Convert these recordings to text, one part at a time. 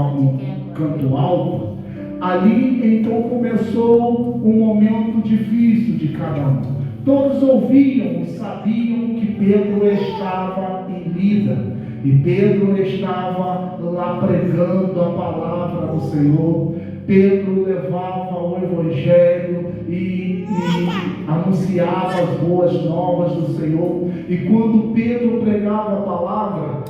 um canto alto, ali então começou um momento difícil de cada um. Todos ouviam e sabiam que Pedro estava em Lida. E Pedro estava lá pregando a palavra do Senhor. Pedro levava o Evangelho e anunciava as boas novas do Senhor. E quando Pedro pregava a palavra,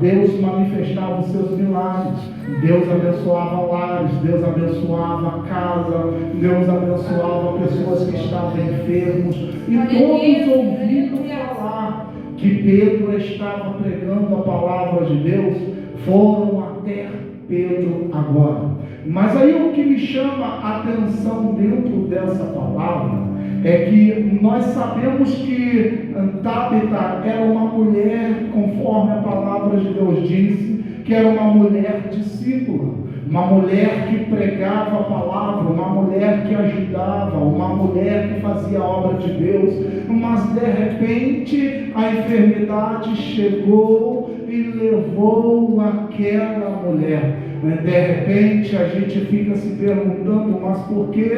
Deus manifestava os seus milagres. Deus abençoava lares, Deus abençoava a casa, Deus abençoava pessoas que estavam enfermos. E todos ouviram falar que Pedro estava pregando a palavra de Deus. Foram até Pedro agora. Mas aí o que me chama a atenção dentro dessa palavra é que nós sabemos que Tabita era uma mulher, conforme a palavra de Deus disse, que era uma mulher discípula, uma mulher que pregava a palavra, uma mulher que ajudava, uma mulher que fazia a obra de Deus. Mas de repente a enfermidade chegou e levou aquela mulher. De repente a gente fica se perguntando, mas por que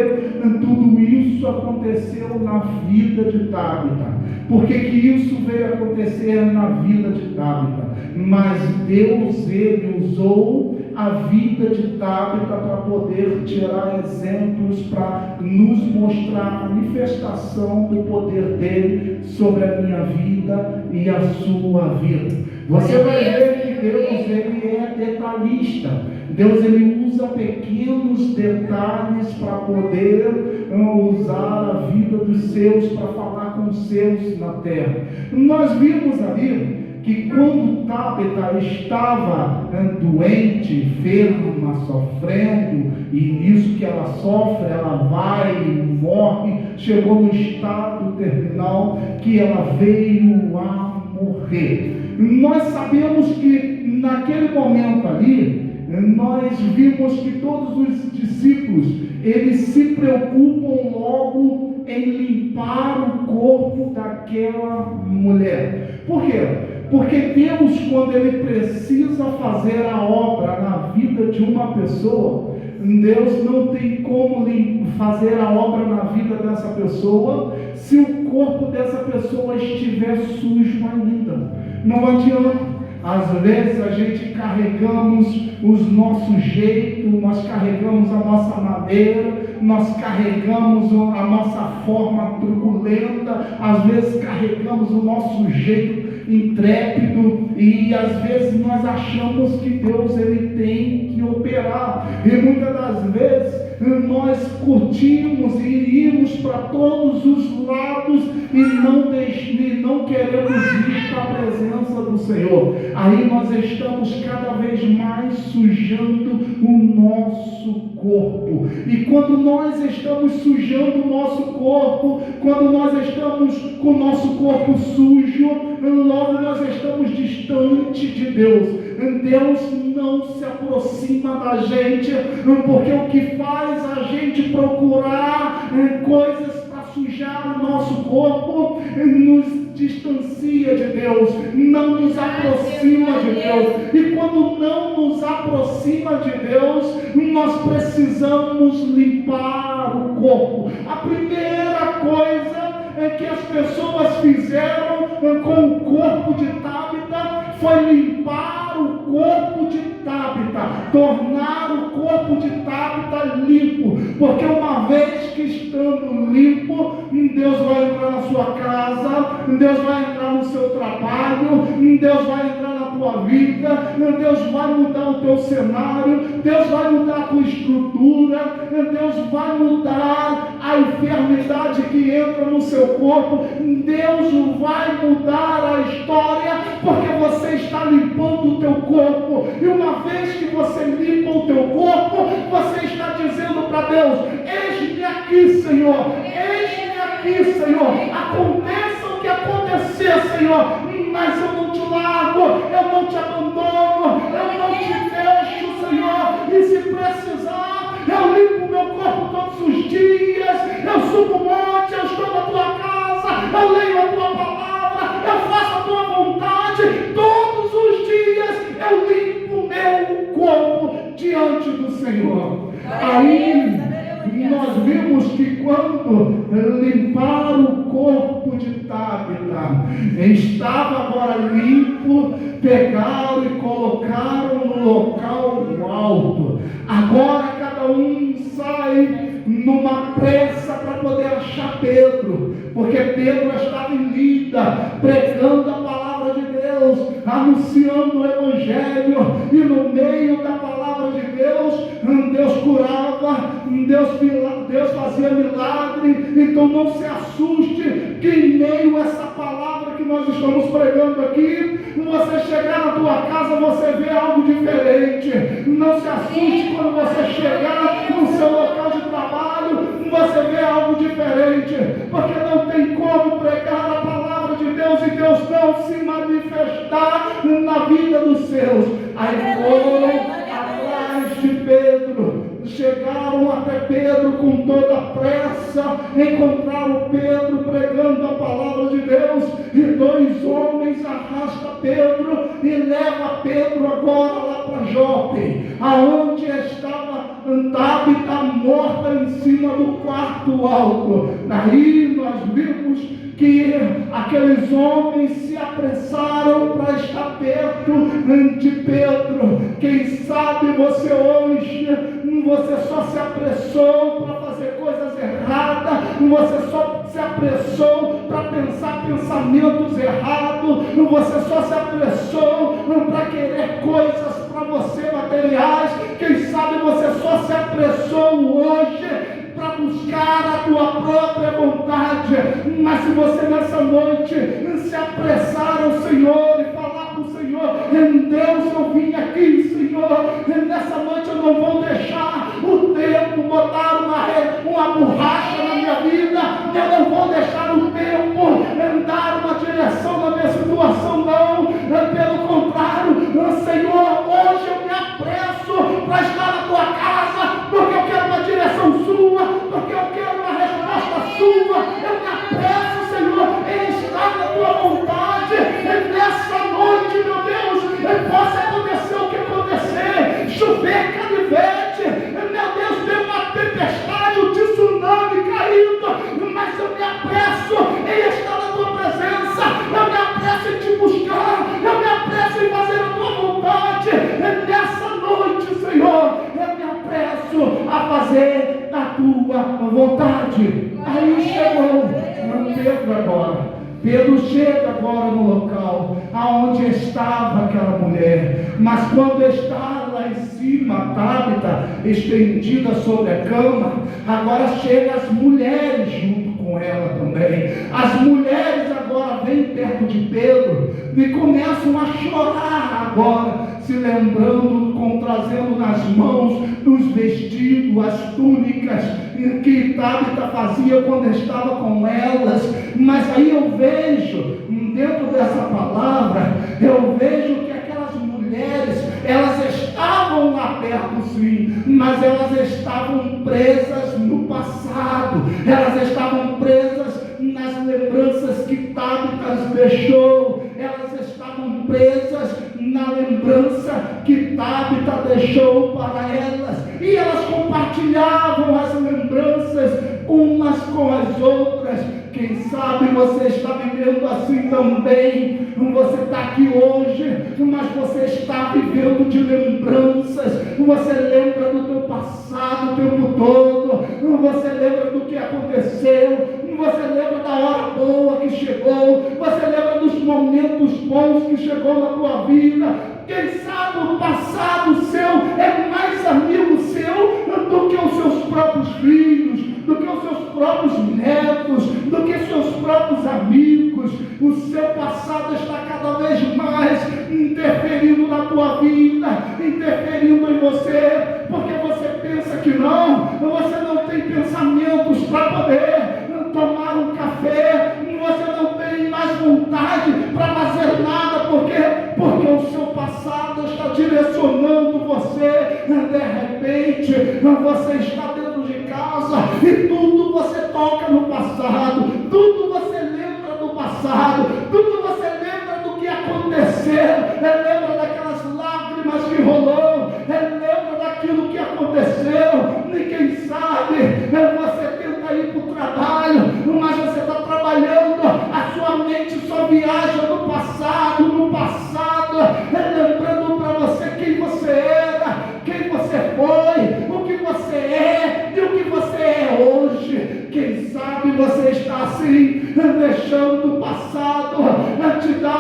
tudo isso aconteceu na vida de Tabita? Por que isso veio acontecer na vida de Tabita? Mas Deus, Ele usou a vida de Tabita para poder tirar exemplos, para nos mostrar a manifestação do poder dele sobre a minha vida e a sua vida. Você vai ver que Deus, Ele é detalhista. Deus, Ele usa pequenos detalhes para poder usar a vida dos seus, para falar com os seus na terra. Nós vimos ali que quando Tabita estava doente, enferma, sofrendo, e nisso que ela sofre, ela vai e morre, chegou no estado terminal que ela veio a morrer. Nós sabemos que naquele momento ali, nós vimos que todos os discípulos, eles se preocupam logo em limpar o corpo daquela mulher. Por quê? Porque Deus, quando Ele precisa fazer a obra na vida de uma pessoa, Deus não tem como fazer a obra na vida dessa pessoa se o corpo dessa pessoa estiver sujo ainda. Não adianta. Às vezes a gente carregamos os nossos jeitos, nós carregamos a nossa maneira, nós carregamos a nossa forma truculenta, às vezes carregamos o nosso jeito intrépido, e às vezes nós achamos que Deus, Ele tem que operar, e muitas das vezes nós curtimos e iríamos para todos os lados e não queremos ir para a presença do Senhor. Aí nós estamos cada vez mais sujando o nosso corpo. E quando nós estamos sujando o nosso corpo, quando nós estamos com o nosso corpo sujo, logo nós estamos distante de Deus. Deus não se aproxima da gente, porque o que faz a gente procurar coisas para sujar o nosso corpo nos distancia de Deus, não nos aproxima de Deus. E quando não nos aproxima de Deus, nós precisamos limpar o corpo. A primeira coisa que as pessoas fizeram com o corpo de Tabita foi limpar o corpo de Tabita, tornar o corpo de Tabita limpo, porque uma vez que estando limpo, Deus vai entrar na sua casa, Deus vai entrar no seu trabalho, Deus vai entrar na tua vida, Deus vai mudar o teu cenário, Deus vai mudar a tua estrutura, Deus vai mudar a enfermidade que entra no seu corpo, Deus vai mudar a história, porque você está limpando o teu corpo. E uma vez que você limpa o teu corpo, você está dizendo para Deus: eis-me aqui, Senhor, eis-me aqui, Senhor, aconteça o que acontecer, Senhor, mas eu não te largo, eu não te abandono, eu não te deixo, Senhor. E se precisar, eu limpo o meu corpo todos os dias, eu subo o monte, eu estou na tua casa, eu leio a tua palavra, eu faço a tua vontade, todos os dias eu limpo o meu corpo diante do Senhor. Aí nós vimos que quando limparam o corpo de Tábita, estava agora limpo, pegaram e colocaram no local alto. Agora cada um sai numa pressa para poder achar Pedro, porque Pedro estava em Lida, pregando a palavra de Deus, anunciando o Evangelho, e no meio da palavra de Deus, Deus curava, Deus fazia milagre. Então não se assuste que em meio a essa palavra que nós estamos pregando aqui, você chegar na tua casa, você vê algo diferente. Não se assuste quando você chegar no seu local de trabalho, você vê algo diferente, porque não tem como pregar a palavra de Deus e Deus não se manifestar na vida dos seus. Aí foram atrás de Pedro, chegaram até Pedro com toda a pressa, encontraram Pedro pregando a palavra de Deus, e dois homens arrastam Pedro e levam Pedro agora lá para Jope, aonde estava Tábita morta em cima do quarto alto. Daí nós vimos que aqueles homens se apressaram para estar perto de Pedro. Quem sabe você hoje, você só se apressou para fazer coisas erradas, você só se apressou para pensar pensamentos errados, você só se apressou para querer coisas para você materiais. Quem sabe você só se apressou hoje para buscar a tua própria vontade. Mas se você nessa noite se apressar ao Senhor e falar com o Senhor: Deus, eu vim aqui, Senhor, nessa noite eu não vou deixar o tempo botar uma borracha na minha vida, eu não vou deixar o tempo dar uma direção na minha situação, não. Pelo contrário, Senhor, hoje eu me apresso para estar na tua casa, porque eu quero uma direção sua, porque eu quero uma resposta sua. Eu me apresso, Senhor, em estar na tua vontade. E nessa noite, meu Deus, possa acontecer o que acontecer, chover canivete, meu Deus, tem uma tempestade, um tsunami caído, mas eu me apresso em estar na tua presença, eu me apresso em te buscar, eu me apresso em fazer a tua vontade. E nessa noite, Senhor, eu me apresso a fazer a tua vontade. Aí chegou Pedro agora. Pedro chega agora no local aonde estava aquela mulher, mas quando está lá em cima, Tábita, estendida sobre a cama, agora chegam as mulheres junto com ela também. As mulheres agora vêm perto de Pedro e começam a chorar agora, se lembrando, trazendo nas mãos os vestidos, as túnicas que Tábita fazia quando estava com elas. Mas aí eu vejo, dentro dessa palavra, eu vejo que aquelas mulheres, elas estavam lá perto sim, mas elas estavam presas no passado, elas estavam presas nas lembranças que Tábita deixou, elas estavam presas na lembrança que Tábita deixou para elas, e elas compartilhavam as lembranças umas com as outras. Quem sabe você está vivendo assim também. Você está aqui hoje, mas você está vivendo de lembranças. Você lembra do teu passado o tempo todo, você lembra do que aconteceu, você lembra da hora boa que chegou, você lembra dos momentos bons que chegou na tua vida. Quem sabe o passado seu é mais amigo seu do que os seus próprios filhos, do que os seus próprios netos, do que seus próprios amigos. O seu passado está cada vez mais interferindo na tua vida, interferindo em você, porque você pensa que não, você não tem pensamentos para poder tomar um café, você não tem mais vontade para fazer nada, porque o seu passado está direcionando você. De repente você está dentro de casa e tudo você toca no passado, tudo você lembra do passado, tudo você lembra do que aconteceu, lembra daquelas lágrimas que rolou, lembra daquilo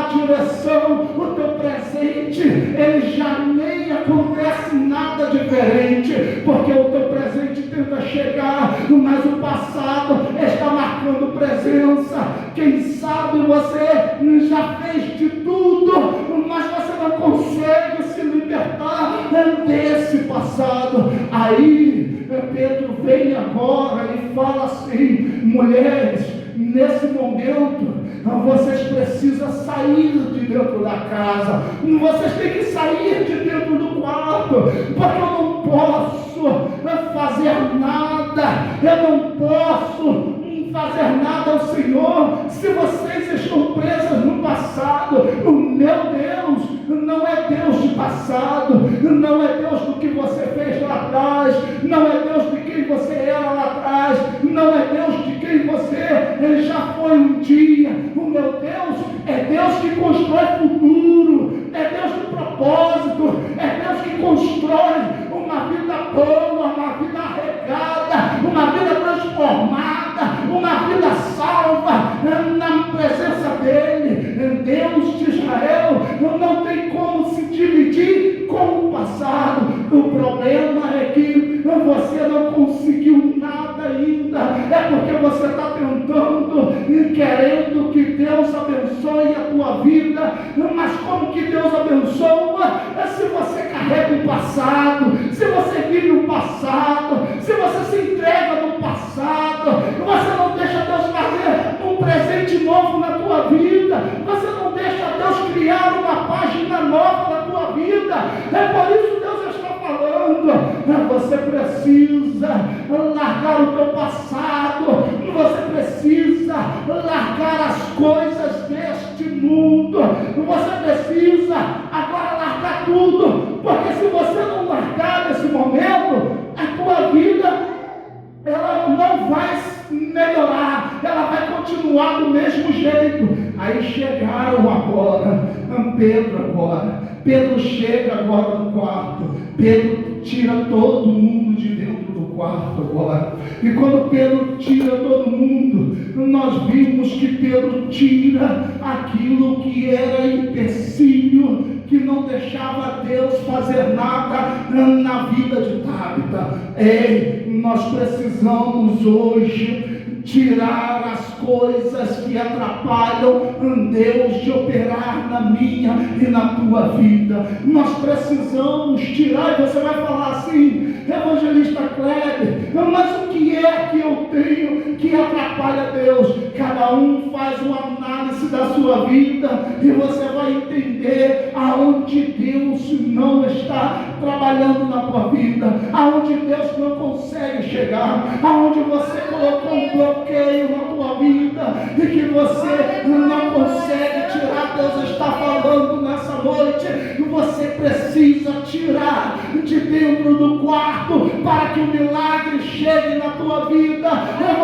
má direção, o teu presente, ele já nem acontece nada diferente, porque o teu presente tenta chegar, mas o passado está marcando presença. Quem sabe você já fez de tudo, mas você não consegue se libertar desse passado. Aí Pedro vem agora e fala assim: mulheres, nesse momento vocês precisam sair de dentro da casa, vocês têm que sair de dentro do quarto, porque eu não posso fazer nada, eu não posso fazer nada ao Senhor se vocês estão presas no passado. O meu Deus não é Deus de passado, não é Deus do que você fez lá atrás, não é Deus de quem você era lá atrás, não é Deus de quem você já foi um dia. O meu Deus é Deus que constrói futuro, é Deus de propósito, é Deus que constrói uma vida boa, uma vida regada, uma vida transformada, uma vida salva na presença dele. Deus de Israel não tem como se dividir com o passado. O problema é que você não conseguiu nada ainda, é porque você está tentando e querendo que Deus abençoe a tua vida, mas como que Deus abençoa se você carrega o passado, se você vive o passado, se você se entrega no passado, você não deixa Deus fazer um presente novo na tua vida, você não deixa Deus criar uma página nova na tua vida. É por isso que Deus está falando: você precisa largar o teu passado, você precisa largar as coisas deste mundo, você precisa agora largar tudo, porque se você não largar nesse momento, a tua vida ela não vai melhorar, ela vai continuar do mesmo jeito. Aí chegaram agora, Pedro chega agora no quarto, Pedro tira todo mundo de dentro do quarto agora, e quando Pedro tira todo mundo, nós vimos que Pedro tira aquilo que era empecilho, que não deixava Deus fazer nada na vida de Tabita. Nós precisamos hoje tirar as coisas que atrapalham Deus de operar na minha e na tua vida. Nós precisamos tirar. E você vai falar assim: evangelista Kleber, mas o que é que eu tenho que atrapalha Deus? Cada um faz uma análise da sua vida e você vai entender aonde Deus não está trabalhando na tua vida, aonde Deus não consegue chegar, aonde você colocou um bloqueio na tua vida e que você não consegue tirar. Deus está falando nessa noite: você precisa tirar de dentro do quarto para que o milagre chegue na tua vida.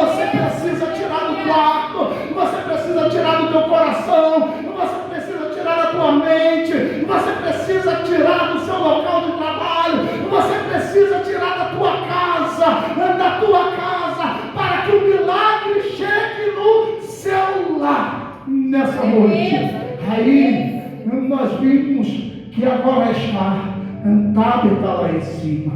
Você precisa tirar do quarto, você precisa tirar do teu coração, você precisa tirar da tua mente, você precisa tirar do seu local de trabalho, você precisa tirar da tua casa, para que o milagre chegue no seu lar nessa noite. Aí nós vimos que agora está Tabita lá em cima.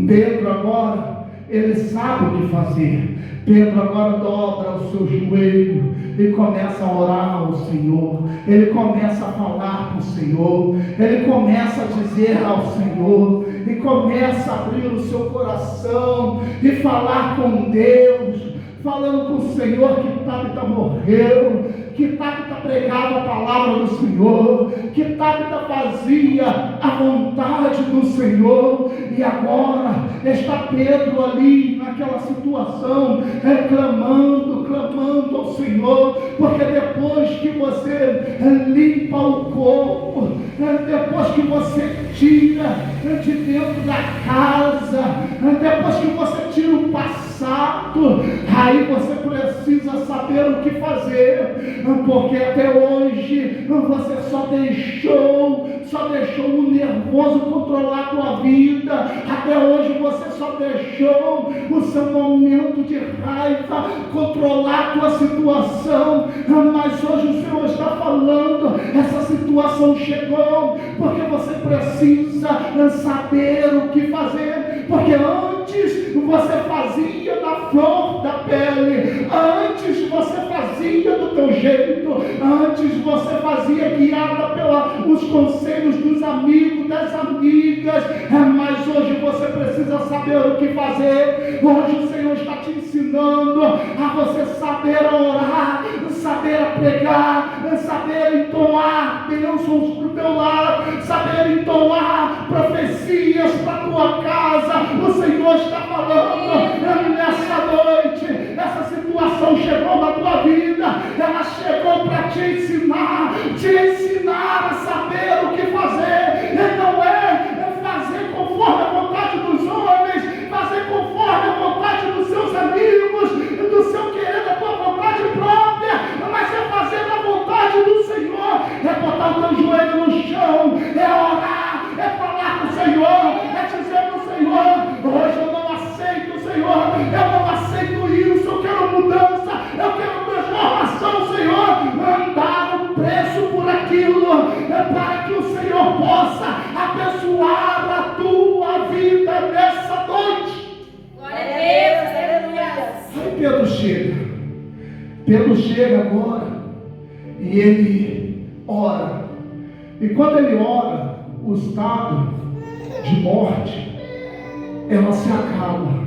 Pedro agora, ele sabe o que fazer. Pedro agora dobra o seu joelho e começa a orar ao Senhor. Ele começa a falar com o Senhor. Ele começa a dizer ao Senhor. E começa a abrir o seu coração e falar com Deus, falando com o Senhor que Tabita morreu, que Tabita pregava a palavra do Senhor, que Tabita fazia a vontade do Senhor. E agora está Pedro ali naquela situação, clamando ao Senhor, porque depois que você limpa o corpo, depois que você tira de dentro da casa, depois que você tira o passado, aí você precisa saber o que fazer, porque até hoje você só deixou só deixou o nervoso controlar a tua vida. Até hoje você só deixou o seu momento de raiva controlar a tua situação. Mas hoje o Senhor está falando, essa situação chegou, porque você precisa saber o que fazer. Porque antes você fazia da flor da pele, antes você fazia do teu jeito, antes você fazia guiada pelos conselhos dos amigos, das amigas, mas hoje você precisa saber o que fazer. Hoje o Senhor está te ensinando a você saber orar, saber pregar, saber entoar bênçãos para o teu lar, saber entoar profecias para a tua casa. O Senhor está falando nessa noite, essa situação chegou na tua vida, ela chegou para te ensinar a saber o que fazer. E não é fazer conforme a vontade dos homens, fazer conforme a vontade dos seus amigos, do seu querer, da tua vontade própria, mas é fazer a vontade do Senhor, é botar o teu joelho no chão, é orar, é falar com o Senhor, é dizer para o Senhor: hoje eu não aceito, Senhor, eu não aceito isso, eu quero mudança, eu quero transformação, Senhor, mandar o preço por aquilo, para que o Senhor possa abençoar a tua vida nessa noite. Glória a Deus, aleluia. Aí Pedro chega agora e ele ora. E quando ele ora, o estado de morte, ela se acaba.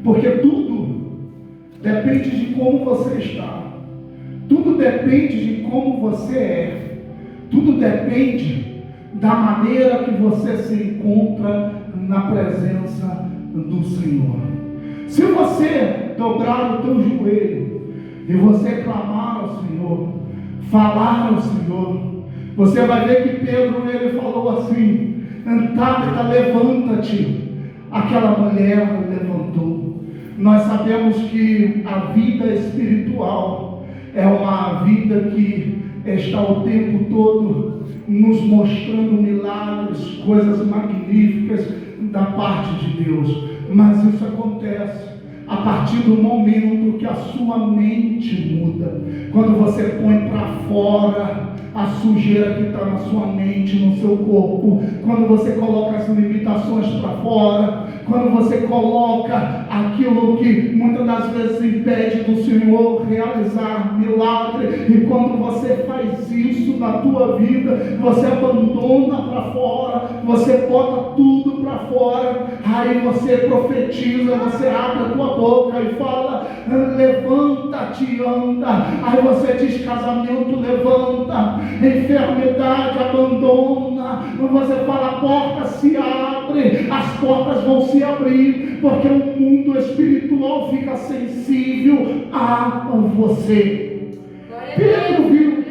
Porque tudo depende de como você está. Tudo depende de como você é. Tudo depende da maneira que você se encontra na presença do Senhor. Se você dobrar o teu joelho e você clamar ao Senhor, falar ao Senhor, você vai ver que Pedro, ele falou assim: Tabita, levanta-te. Aquela mulher levantou. Nós sabemos que a vida espiritual é uma vida que está o tempo todo nos mostrando milagres, coisas magníficas da parte de Deus. Mas isso acontece a partir do momento que a sua mente muda. Quando você põe para fora a sujeira que está na sua mente, no seu corpo, quando você coloca as limitações para fora, quando você coloca aquilo que muitas das vezes impede do Senhor realizar milagre, e quando você faz isso na tua vida, você abandona para fora, você bota tudo para fora, aí você profetiza, você abre a tua boca e fala: levanta-te e anda. Aí você diz: casamento, levanta. Enfermidade, abandona. Você fala: a porta se abre. As portas vão se abrir, porque o mundo espiritual fica sensível a você. Pedro viu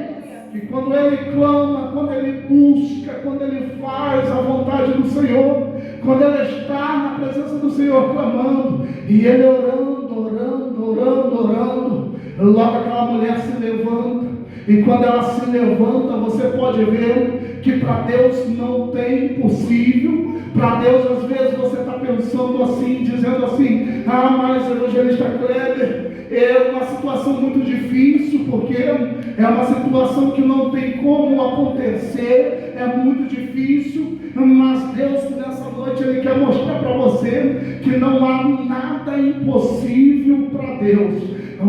que quando ele clama, quando ele busca, quando ele faz a vontade do Senhor, quando ele está na presença do Senhor clamando, e ele orando, logo aquela mulher se levanta. E quando ela se levanta, você pode ver que para Deus não tem impossível. Para Deus, às vezes, você está pensando assim, dizendo assim: mas evangelista Kleber, é uma situação muito difícil, porque é uma situação que não tem como acontecer, é muito difícil. Mas Deus, nessa noite, Ele quer mostrar para você que não há nada impossível para Deus.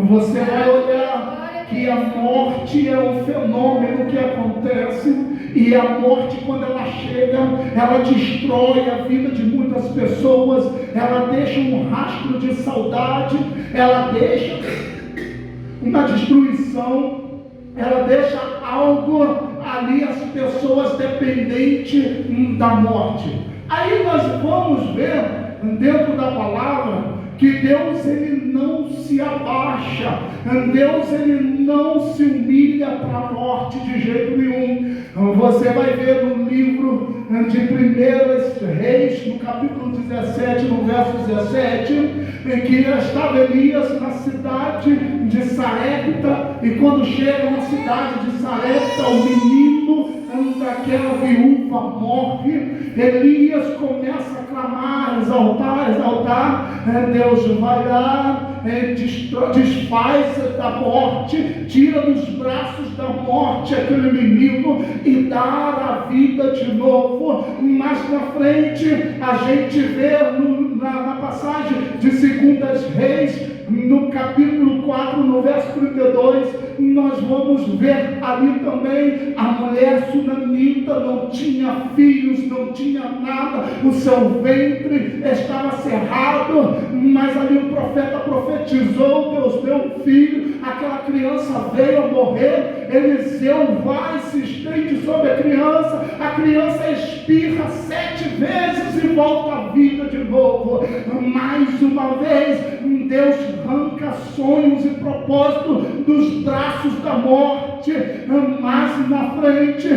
Você vai olhar que a morte é um fenômeno que acontece, e a morte, quando ela chega, ela destrói a vida de muitas pessoas, ela deixa um rastro de saudade, ela deixa uma destruição, ela deixa algo ali, as pessoas dependentes da morte. Aí nós vamos ver dentro da palavra que Deus, Ele não se abaixa, Deus, Ele não se humilha para a morte de jeito nenhum. Você vai ver no livro de 1 Reis, no capítulo 17, no verso 17, em que estava Elias na cidade de Sarepta, e quando chega na cidade de Sarepta, o menino daquela viúva morre. Elias começa a clamar, exaltar. Deus vai lá, desfaz da morte, tira dos braços da morte aquele menino e dá a vida de novo. Mais na frente a gente vê na passagem de 2 Reis, no capítulo 4, no verso 32, nós vamos ver ali também a mulher sunamita não tinha filhos, não tinha nada, o seu ventre estava cerrado, mas ali o profeta profetizou: Deus deu um filho, aquela criança veio a morrer. Eliseu vai, se estende sobre a criança espirra 7 vezes e volta à vida de novo. Mais uma vez, Deus arranca sonhos e propósitos dos braços da morte. Mais na frente,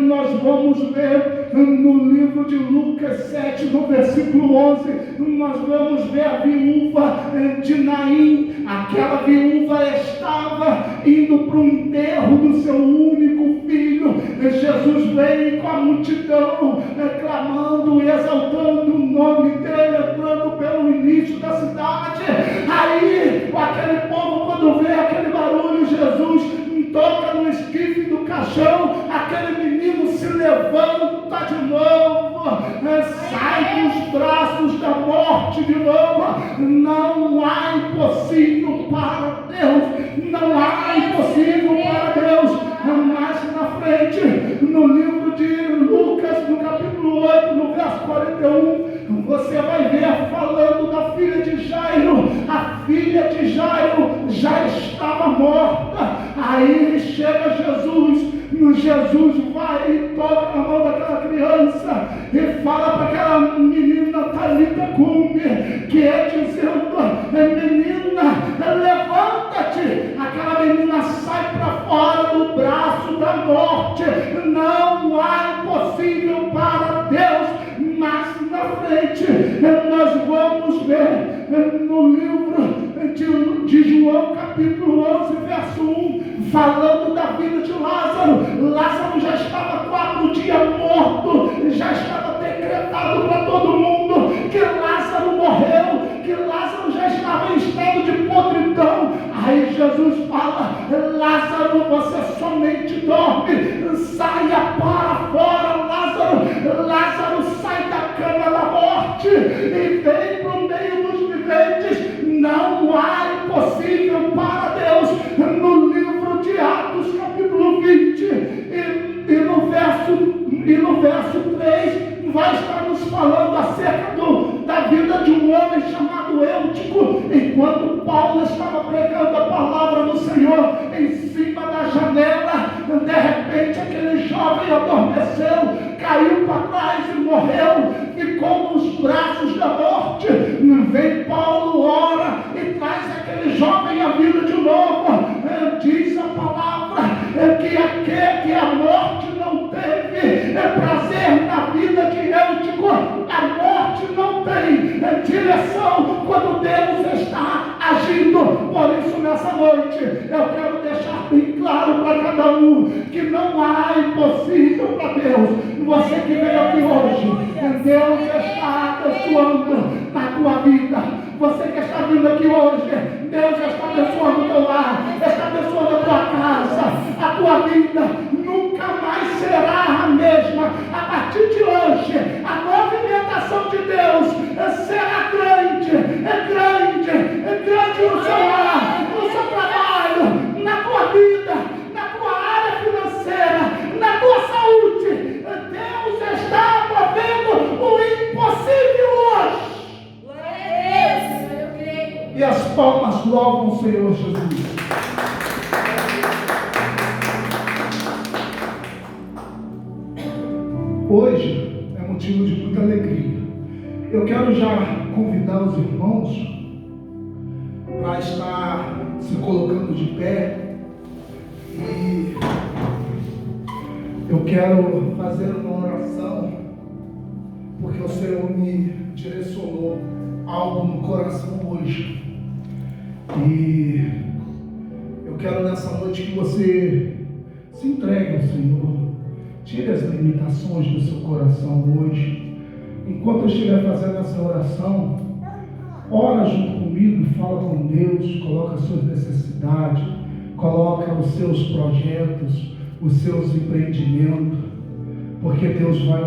nós vamos ver no livro de Lucas 7, no versículo 11, nós vamos ver a viúva de Naim. Aquela viúva estava indo para o enterro do seu único filho. Jesus veio com a multidão, clamando e exaltando o nome dele, entrando pelo início da cidade. Aí, aquele povo, quando vê aquele barulho, Jesus toca no esquife do caixão, aquele menino se levanta de novo, sai dos braços da morte de novo. Não há impossível para Deus, não há impossível para Deus. Mais na frente, no livro de Lucas, no capítulo 8, no verso 41, você vai ver falando da filha de Jairo. A filha de Jairo já estava morta. Aí chega Jesus vai e toca na mão daquela criança e fala para aquela menina Talita Cumi, que é dizendo: menina, levanta-te. Aquela menina sai para fora do braço da morte. Não há impossível para Deus. Mas na frente nós vamos ver no livro de João capítulo 11, verso 1, falando da vida de Lázaro. Lázaro já estava 4 dias morto, já estava decretado para todo mundo que Lázaro morreu, que Lázaro já estava em estado de podridão. Aí Jesus fala: Lázaro, você somente dorme, saia para fora, Lázaro sai da cama da morte e vem para o meio dos viventes. Não há impossível para Deus. No livro de Atos, capítulo 20, e no verso 3, vai estar nos falando acerca da vida de um homem chamado Eutico. Enquanto Paulo estava pregando a palavra do Senhor em cima da janela, de repente aquele jovem adormeceu, caiu para trás e morreu, ficou nos braços da morte. Vem Paulo, ora e traz aquele jovem à vida de novo. Diz a palavra que a morte não teve prazer na vida de Eutico. A morte não tem direção quando Deus está agindo. Por isso, nessa noite, eu quero deixar bem claro para cada um que não há impossível para Deus. Você que veio aqui hoje, Deus está abençoando na tua vida. Você que está vindo aqui hoje, Deus está abençoando o teu lar, está abençoando a tua casa, a tua vida. Nunca mais será a mesma. A partir de hoje, a movimentação de Deus será grande no seu lar, no seu trabalho, na tua vida, na tua área financeira, na tua saúde. Deus está movendo o impossível hoje. E as palmas louvam o Senhor Jesus. Hoje é motivo de muita alegria. Eu quero já convidar os irmãos para estar se colocando de pé. E eu quero fazer uma oração, porque o Senhor me direcionou algo no coração hoje. E eu quero nessa noite que você se entregue ao Senhor, Tire as limitações do seu coração hoje. Enquanto eu estiver fazendo essa oração, ora junto comigo e fala com Deus. Coloca as suas necessidades, coloca os seus projetos, os seus empreendimentos, porque Deus vai